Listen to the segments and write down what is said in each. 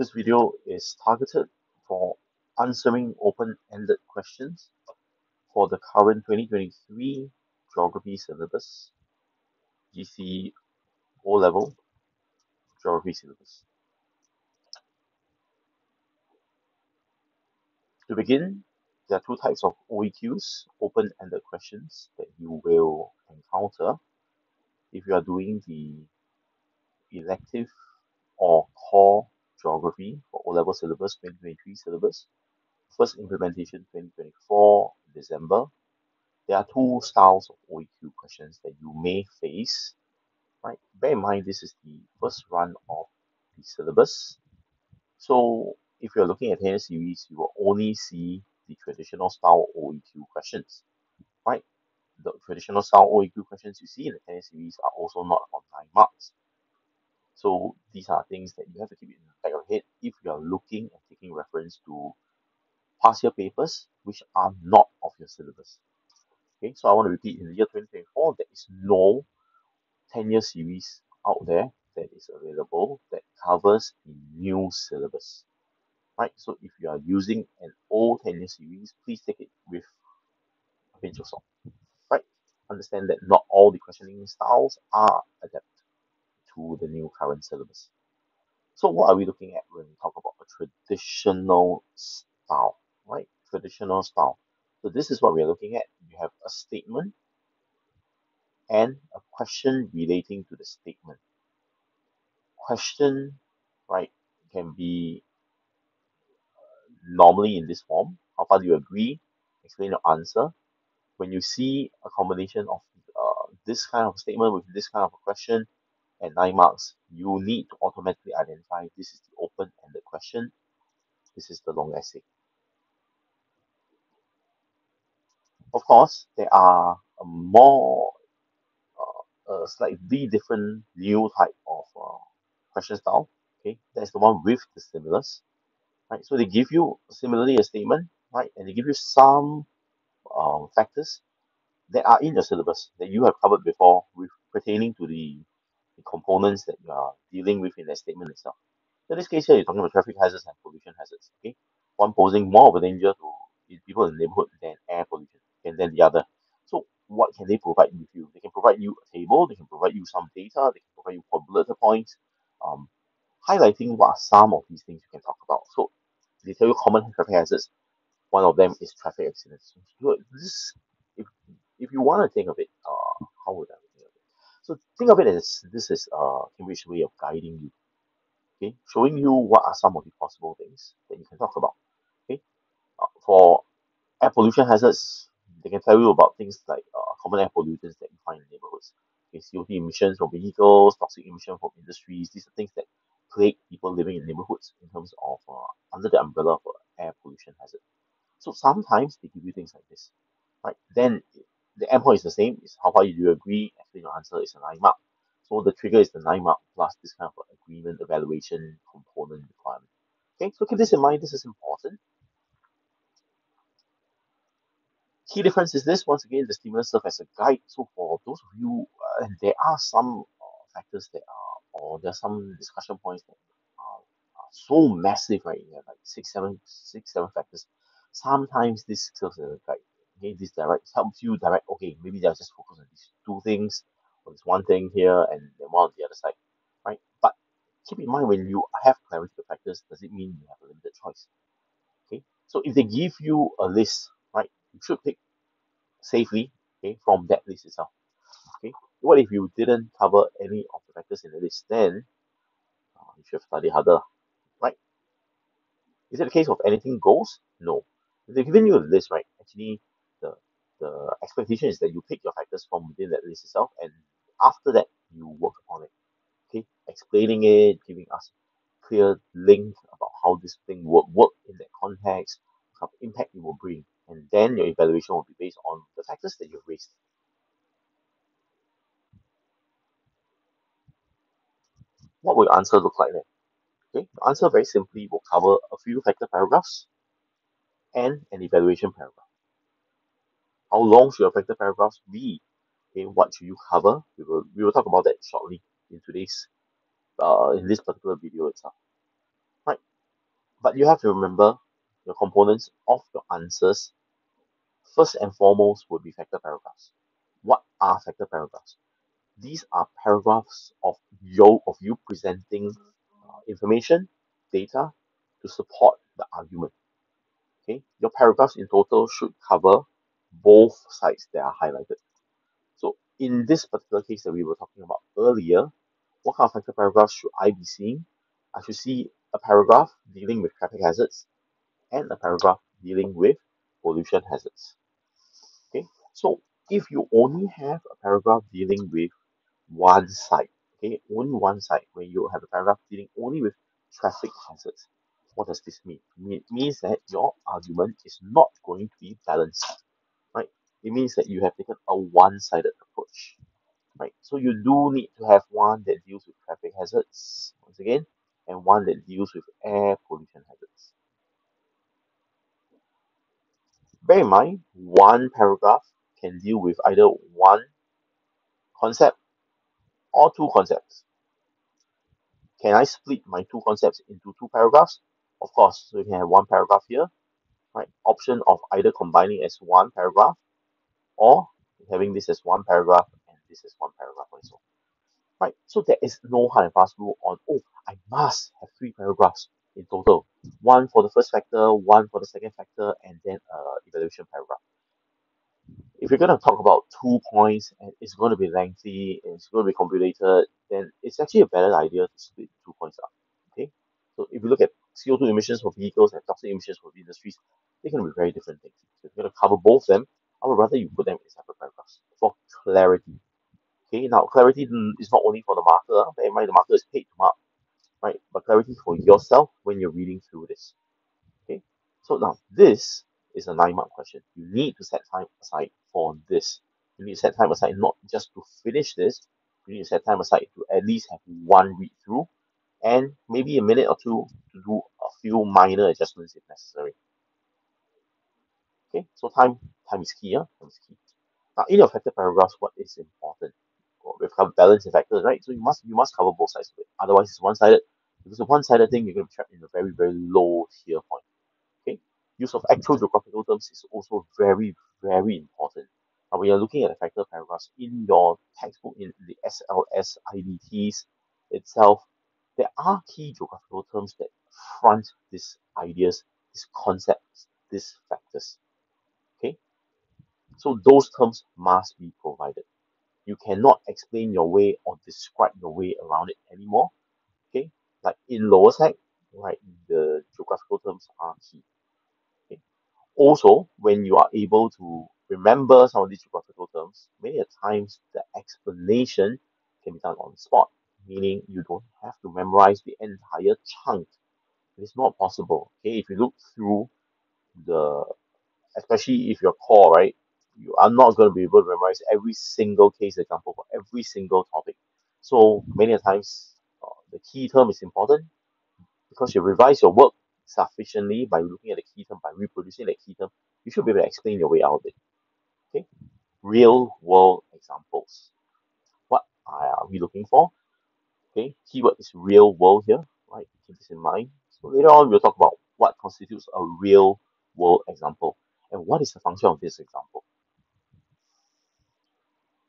This video is targeted for answering open-ended questions for the current 2023 Geography Syllabus, GC O-Level Geography Syllabus. To begin, there are two types of OEQs, open-ended questions, that you will encounter if you are doing the elective or core geography for O-Level Syllabus 2023 syllabus. First implementation 2024 December. There are two styles of OEQ questions that you may face. Right? Bear in mind this is the first run of the syllabus. So if you're looking at 10 series, you will only see the traditional style OEQ questions. Right? The traditional style OEQ questions you see in the 10 series are also not on 9 marks. So these are things that you have to keep in the back of your head if you are looking and taking reference to past year papers which are not of your syllabus. Okay, so I want to repeat, in the year 2024, there is no 10-year series out there that is available that covers the new syllabus. Right, so if you are using an old 10-year series, please take it with a pinch of salt. Right, understand that not all the questioning styles are adapted to the new current syllabus. So what are we looking at when we talk about a traditional style, right? Traditional style. So this is what we are looking at. You have a statement and a question relating to the statement. Question, right, can be normally in this form. How far do you agree? Explain your answer. When you see a combination of this kind of statement with this kind of a question and 9 marks, you need to automatically identify this is the open-ended question. This is the long essay. Of course, there are a more slightly different new type of question style. Okay, that's the one with the stimulus. Right, so they give you similarly a statement, right, and they give you some factors that are in your syllabus that you have covered before with pertaining to the components that you are dealing with in that statement itself. So in this case here, you're talking about traffic hazards and pollution hazards. Okay, one posing more of a danger to people in the neighborhood than air pollution, and then the other. So what can they provide with you? They can provide you a table. They can provide you some data. They can provide you bullet points, um, highlighting what are some of these things you can talk about. So they tell you common traffic hazards. One of them is traffic accidents. So this, if you want to think of it, how would I think of it? So think of it as this is Cambridge way of guiding you, okay, showing you what are some of the possible things that you can talk about. Okay, for air pollution hazards, they can tell you about things like common air pollutants that you find in neighborhoods. Okay, CO2 emissions from vehicles, toxic emission from industries. These are things that plague people living in neighborhoods in terms of under the umbrella of air pollution hazard. So sometimes they give you things like this, right? Then the endpoint is the same. Is how far do you agree? Actually, your answer is a 9 mark. So the trigger is the 9 mark plus this kind of agreement evaluation component requirement. Okay, so keep this in mind. This is important. Key difference is this. Once again, the stimulus serves as a guide. So for those of you, and there are some factors that are, or there are some discussion points that are so massive, right? Yeah, like six, seven factors. Sometimes this serves as a guide. Okay, this helps you direct. Okay, maybe they'll just focus on these two things, or this one thing here, and then one on the other side, right? But keep in mind when you have clarity of factors, does it mean you have a limited choice? Okay, so if they give you a list, right, you should pick safely, okay, from that list itself. Okay, what if you didn't cover any of the factors in the list? Then you should have studied harder, right? Is it a case of anything goes? No. If they're giving you a list, right? Actually, the the expectation is that you pick your factors from within that list itself, and after that, you work on it. Okay, explaining it, giving us clear link about how this thing work in that context, what kind of impact it will bring, and then your evaluation will be based on the factors that you've raised. What will your answer look like then? Okay, the answer very simply will cover a few factor paragraphs and an evaluation paragraph. How long should your factor paragraphs be? Okay, what should you cover? We will talk about that shortly in today's in this particular video itself. Right. But you have to remember your components of your answers. First and foremost would be factor paragraphs. What are factor paragraphs? These are paragraphs of you presenting information, data to support the argument. Okay, your paragraphs in total should cover both sides that are highlighted. So in this particular case that we were talking about earlier, what kind of factor paragraphs should I be seeing? I should see a paragraph dealing with traffic hazards and a paragraph dealing with pollution hazards. Okay, so if you only have a paragraph dealing with one side, okay, only one side, where you have a paragraph dealing only with traffic hazards, what does this mean? It means that your argument is not going to be balanced, right? It means that you have taken a one-sided approach, right? So you do need to have one that deals with traffic hazards, once again, and one that deals with air pollution hazards. Bear in mind, one paragraph can deal with either one concept or two concepts. Can I split my two concepts into two paragraphs? Of course, so you can have one paragraph here, right? Option of either combining as one paragraph or having this as one paragraph and this as one paragraph also. Right? So there is no hard and fast rule on, oh, I must have three paragraphs in total. One for the first factor, one for the second factor, and then evaluation paragraph. If you're going to talk about 2 points and it's going to be lengthy and it's going to be complicated, then it's actually a better idea to split 2 points up. Okay, so if you look at CO2 emissions for vehicles and toxic emissions for industries, they can be very different things. So if you're going to cover both of them, I would rather you put them in separate paragraphs for clarity. Okay, now clarity is not only for the marker, bear in mind the marker is paid to mark, right? But clarity for yourself when you're reading through this. Okay, so now this is a 9 mark question. You need to set time aside for this. You need to set time aside not just to finish this, you need to set time aside to at least have one read through and maybe a minute or two to do a few minor adjustments if necessary. Okay, so time is key. Yeah? Time is key. Now, in your factor paragraphs, what is important? Well, we've covered balance and factors, right? So you must cover both sides of it. Otherwise, it's one-sided. If it's a one-sided thing, you're going to be trapped in a very, very low tier point. Okay, use of actual geographical terms is also very, very important. Now, when you're looking at the factor paragraphs in your textbook, in the SLS IDTs itself, there are key geographical terms that front these ideas, these concepts, these factors. Okay, so those terms must be provided. You cannot explain your way or describe your way around it anymore. Okay, like in lower sec, right, the geographical terms are key. Okay? Also, when you are able to remember some of these geographical terms, many a times the explanation can be done on the spot, meaning you don't have to memorize the entire chunk. It is not possible. Okay, if you look through the, especially if you're core, right, you are not going to be able to memorize every single case example for every single topic. So many a times, the key term is important because you revise your work sufficiently by looking at the key term, by reproducing the key term, you should be able to explain your way out of it. Okay, real world examples. What are we looking for? Okay, keyword is real world here, right? Keep this in mind. So later on, we'll talk about what constitutes a real world example and what is the function of this example.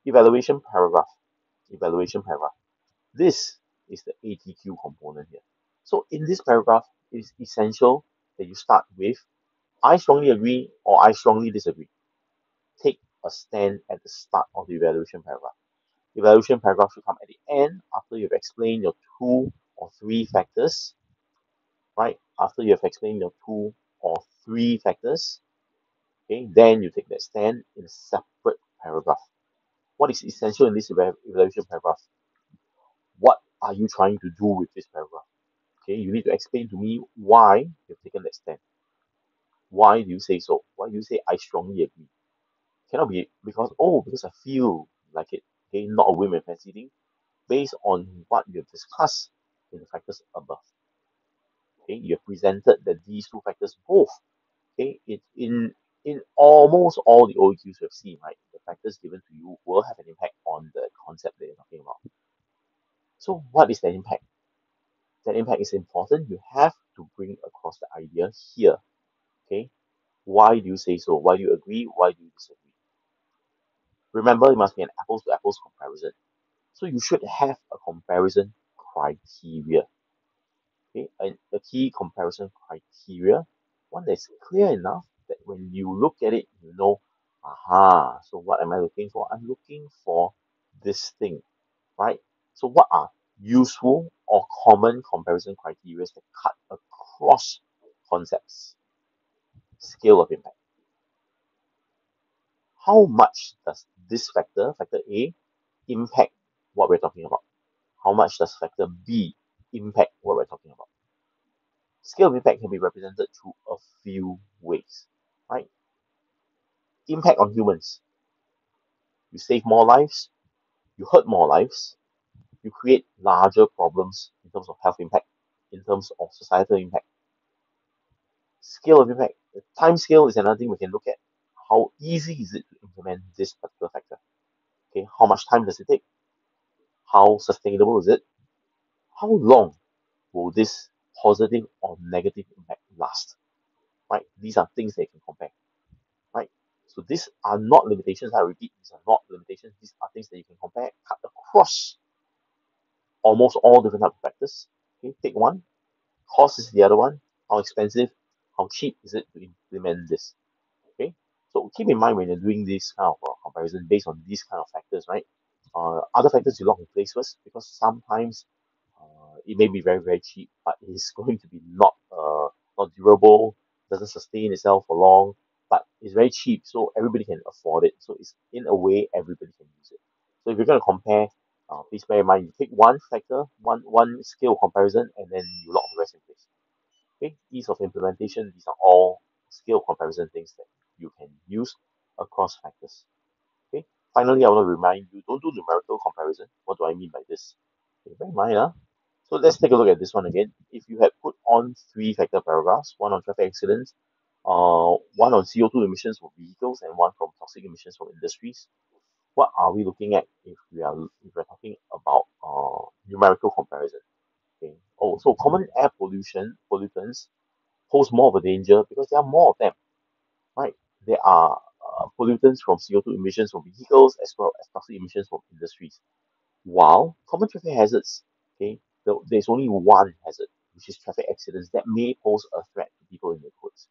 Evaluation paragraph. Evaluation paragraph. This is the ATQ component here. So in this paragraph, it is essential that you start with I strongly agree or I strongly disagree. Take a stand at the start of the evaluation paragraph. Evaluation paragraph should come at the end after you've explained your two or three factors, right? After you have explained your two or three factors, okay, then you take that stand in a separate paragraph. What is essential in this evaluation paragraph? What are you trying to do with this paragraph? Okay, you need to explain to me why you've taken that stand. Why do you say so? Why do you say I strongly agree? Cannot be because I feel like it. Okay, not a whim and fancy thing. Based on what you have discussed in the factors above. Okay, you have presented that these two factors both. Okay, in almost all the OEQs you have seen, right? The factors given to you will have an impact on the concept that you're talking about. So what is the impact? that impact is important, you have to bring across the idea here. Okay, why do you say so? Why do you agree? Why do you disagree? Remember, it must be an apples to apples comparison. So you should have a comparison criteria. Okay, and a key comparison criteria, one that's clear enough that when you look at it, you know, aha, so what am I looking for? I'm looking for this thing, right? So what are useful or common comparison criteria that cut across concepts? Scale of impact. How much does this factor, factor A, impact what we're talking about? How much does factor B impact what we're talking about? Scale of impact can be represented through a few ways, right? Impact on humans. You save more lives, you hurt more lives, you create larger problems in terms of health impact, in terms of societal impact. Scale of impact. The time scale is another thing we can look at. How easy is it to implement this particular factor? Okay, how much time does it take? How sustainable is it? How long will this positive or negative impact last? Right? These are things that you can compare. Right? So these are not limitations. I repeat, these are not limitations. These are things that you can compare, cut across almost all different types of factors. Okay, take one. Cost is the other one. How expensive, how cheap is it to implement this? Okay, so keep in mind when you're doing this kind of comparison based on these kind of factors, right? Other factors you lock in place first because sometimes it may be very very cheap, but it's going to be not durable, doesn't sustain itself for long, but it's very cheap, so everybody can afford it. So it's in a way everybody can use it. So if you're going to compare, please bear in mind you pick one factor, one scale comparison, and then you lock the rest in place. Okay, ease of implementation. These are all scale comparison things that you can use across factors. Okay. Finally, I want to remind you, don't do numerical comparison. What do I mean by this? Okay, bear in mind, so let's take a look at this one again. If you had put on three factor paragraphs, one on traffic accidents, one on CO2 emissions from vehicles, and one from toxic emissions from industries, what are we looking at if we're talking about numerical comparison? Okay. Oh, so common air pollutants pose more of a danger because there are more of them, right? There are pollutants from CO2 emissions from vehicles as well as toxic emissions from industries. While common traffic hazards, okay, there's only one hazard, which is traffic accidents that may pose a threat to people in neighborhoods.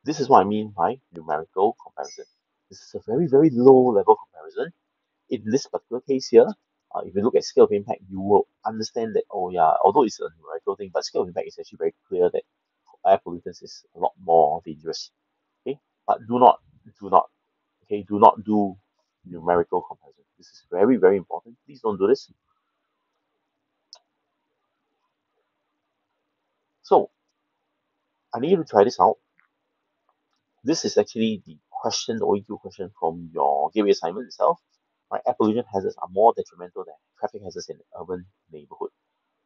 This is what I mean by numerical comparison. This is a very, very low level comparison. In this particular case here, if you look at scale of impact, you will understand that, oh yeah, although it's a numerical thing, but scale of impact is actually very clear that air pollutants is a lot more dangerous. Okay, but do not, okay, do not do numerical comparison. This is very, very important. Please don't do this. So I need you to try this out. This is actually the question, the OEQ question from your gateway assignment itself. Right, air pollution hazards are more detrimental than traffic hazards in urban neighborhood.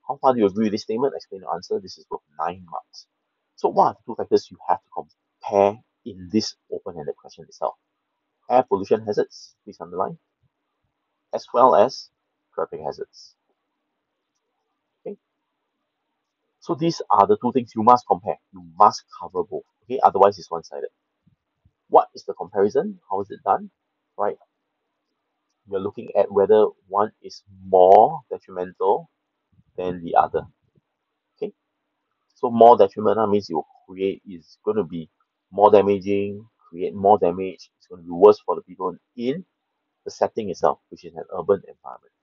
How far do you agree with this statement? Explain your answer. This is worth 9 marks. So what are the two factors you have to compare in this open-ended question itself? Air pollution hazards, please underline, as well as traffic hazards. Okay, so these are the two things you must compare. You must cover both. Okay, otherwise it's one-sided. What is the comparison? How is it done? Right, you're looking at whether one is more detrimental than the other. Okay, so more detrimental means you create is going to be more damaging, create more damage. It's going to be worse for the people in the setting itself, which is an urban environment.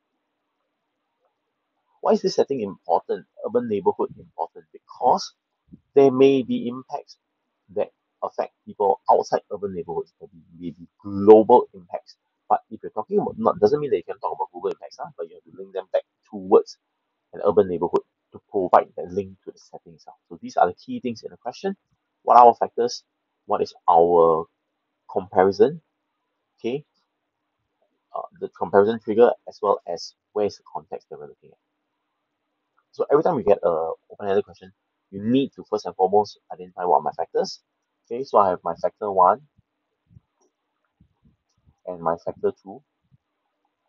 Why is this setting important? Urban neighborhood important because there may be impacts that affect people outside urban neighborhoods. There may be global impacts. But if you're talking about not doesn't mean that you can talk about global impacts, but you have to link them back towards an urban neighborhood to provide that link to the setting itself. So these are the key things in the question. What are our factors? What is our comparison? Okay, the comparison trigger as well as where is the context that we're looking at. So every time we get a open-ended question, you need to first and foremost identify what are my factors. Okay, so I have my factor one and my factor two.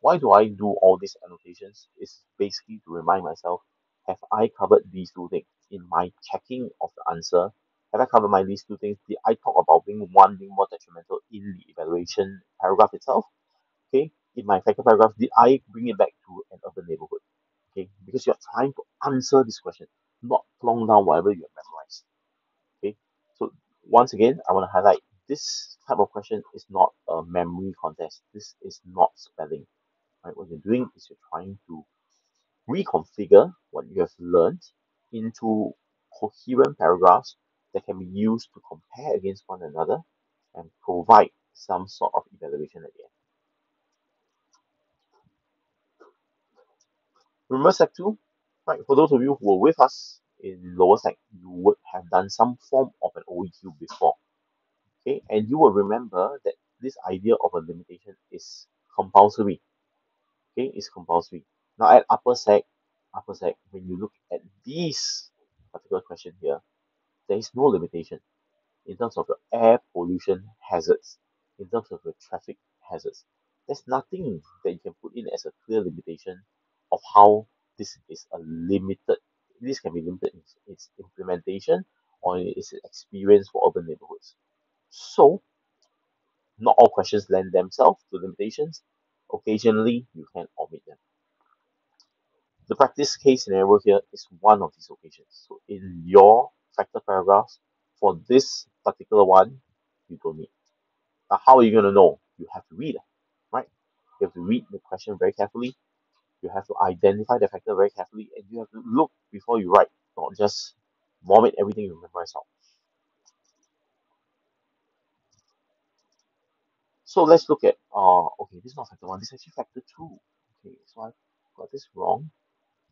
Why do I do all these annotations? It's basically to remind myself, have I covered these two things in my checking of the answer? Have I covered these two things? Did I talk about being more detrimental in the evaluation paragraph itself? Okay, in my factor paragraph, did I bring it back to an urban neighborhood? Okay, because you're trying to answer this question, not plonk down whatever you have memorized. Okay, so once again, I want to highlight this type of question is not a memory contest. This is not spelling. Right? What you're doing is you're trying to reconfigure what you have learned into coherent paragraphs that can be used to compare against one another and provide some sort of evaluation at the end. Remember Sec 2? Right, for those of you who were with us in lower Sec, you would have done some form of an OEQ before. Okay, and you will remember that this idea of a limitation is compulsory. Okay, is compulsory. Now at upper sec, when you look at this particular question here, there is no limitation in terms of your air pollution hazards, in terms of your traffic hazards. There's nothing that you can put in as a clear limitation of how this is a limited, this can be limited in its implementation or in its experience for urban neighborhoods. So, not all questions lend themselves to limitations. Occasionally, you can omit them. The practice case scenario here is one of these occasions. So in your factor paragraphs, for this particular one, you don't need. Now, how are you going to know? You have to read, right? You have to read the question very carefully. You have to identify the factor very carefully, and you have to look before you write, not just vomit everything you memorize out. So let's look at, okay, this is not factor one, this is actually factor two. Okay, so I got this wrong.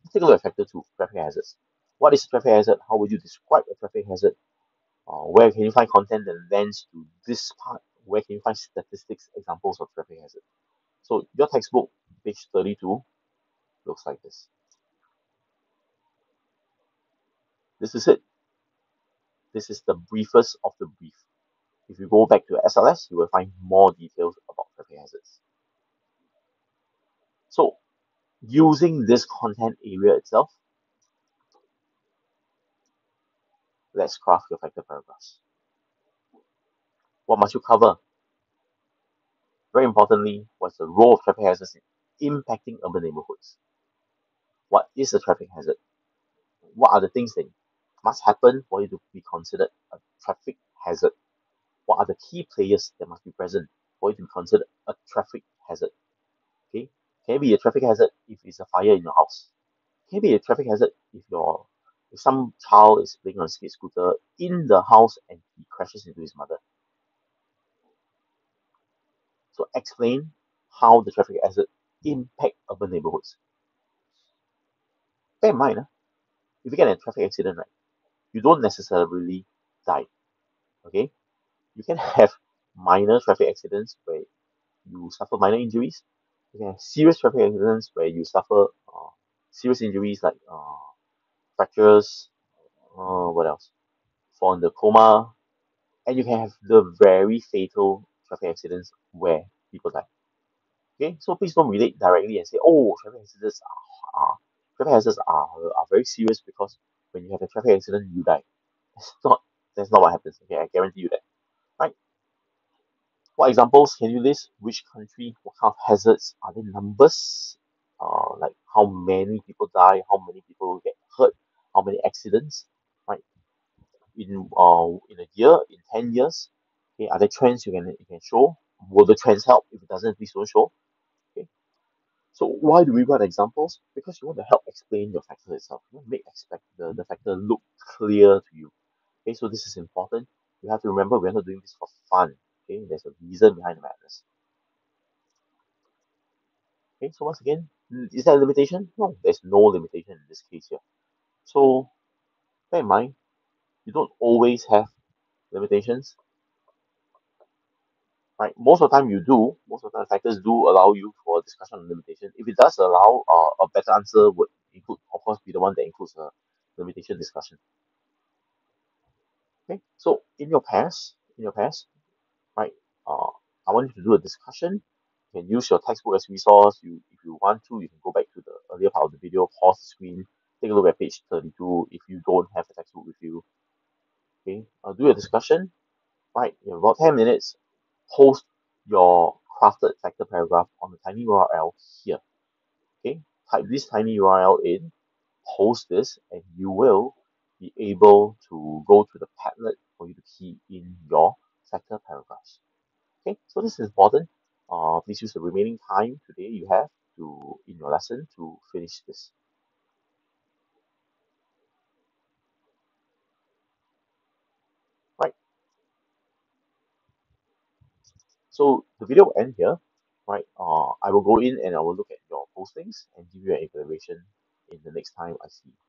Let's take a look at factor two, traffic hazards. What is traffic hazard? How would you describe a traffic hazard? Where can you find content that lends to this part? Where can you find statistics, examples of traffic hazard? So your textbook, page 32, looks like this. This is it. This is the briefest of the brief. If you go back to SLS, you will find more details about traffic hazards. So using this content area itself, let's craft your factor paragraphs. What must you cover? Very importantly, what's the role of traffic hazards in impacting urban neighborhoods? What is a traffic hazard? What are the things that must happen for it to be considered a traffic hazard? What are the key players that must be present for it to be considered a traffic hazard? Okay, can it be a traffic hazard if it's a fire in your house? Can it be a traffic hazard if some child is playing on a skate scooter in the house and he crashes into his mother? So explain how the traffic hazard impact urban neighborhoods. Bear in mind, if you get in a traffic accident, right, you don't necessarily die. Okay, you can have minor traffic accidents where you suffer minor injuries. You can have serious traffic accidents where you suffer serious injuries like fractures, what else? Fall in the coma, and you can have the very fatal traffic accidents where people die. Okay, so please don't relate directly and say, oh, traffic hazards are very serious because when you have a traffic accident, you die. That's not what happens. Okay, I guarantee you that. Right? What examples can you list? Which country? What kind of hazards? Are there numbers? Like how many people die? How many people get hurt? How many accidents? Right? In a year, in 10 years. Okay, are there trends you can show? Will the trends help? If it doesn't, please don't show. Okay. So why do we write examples? Because you want to help explain your factor itself. You want to make the factor look clear to you. Okay, so this is important. You have to remember we're not doing this for fun. Okay, there's a reason behind the madness. Okay, so once again, is there a limitation? No, there's no limitation in this case here. So bear in mind, you don't always have limitations, right? Most of the time you do. Most of the time factors do allow you for discussion on limitation. If it does allow, a better answer would include, of course, be the one that includes a limitation discussion. Okay, so in your pairs, right? I want you to do a discussion. You can use your textbook as resource. If you want to, you can go back to the earlier part of the video, pause the screen, take a look at page 32 if you don't have a textbook with you. Okay, do a discussion, right? In about 10 minutes, post your crafted factor paragraph on the tiny URL here. Okay, type this tiny URL in, post this, and you will be able to go to the Padlet for you to key in your factor paragraphs. Okay, so this is important. Please use the remaining time today you have to in your lesson to finish this. Right. So the video will end here. Right. I will go in and I will look at your postings and give you an evaluation in the next time I see you.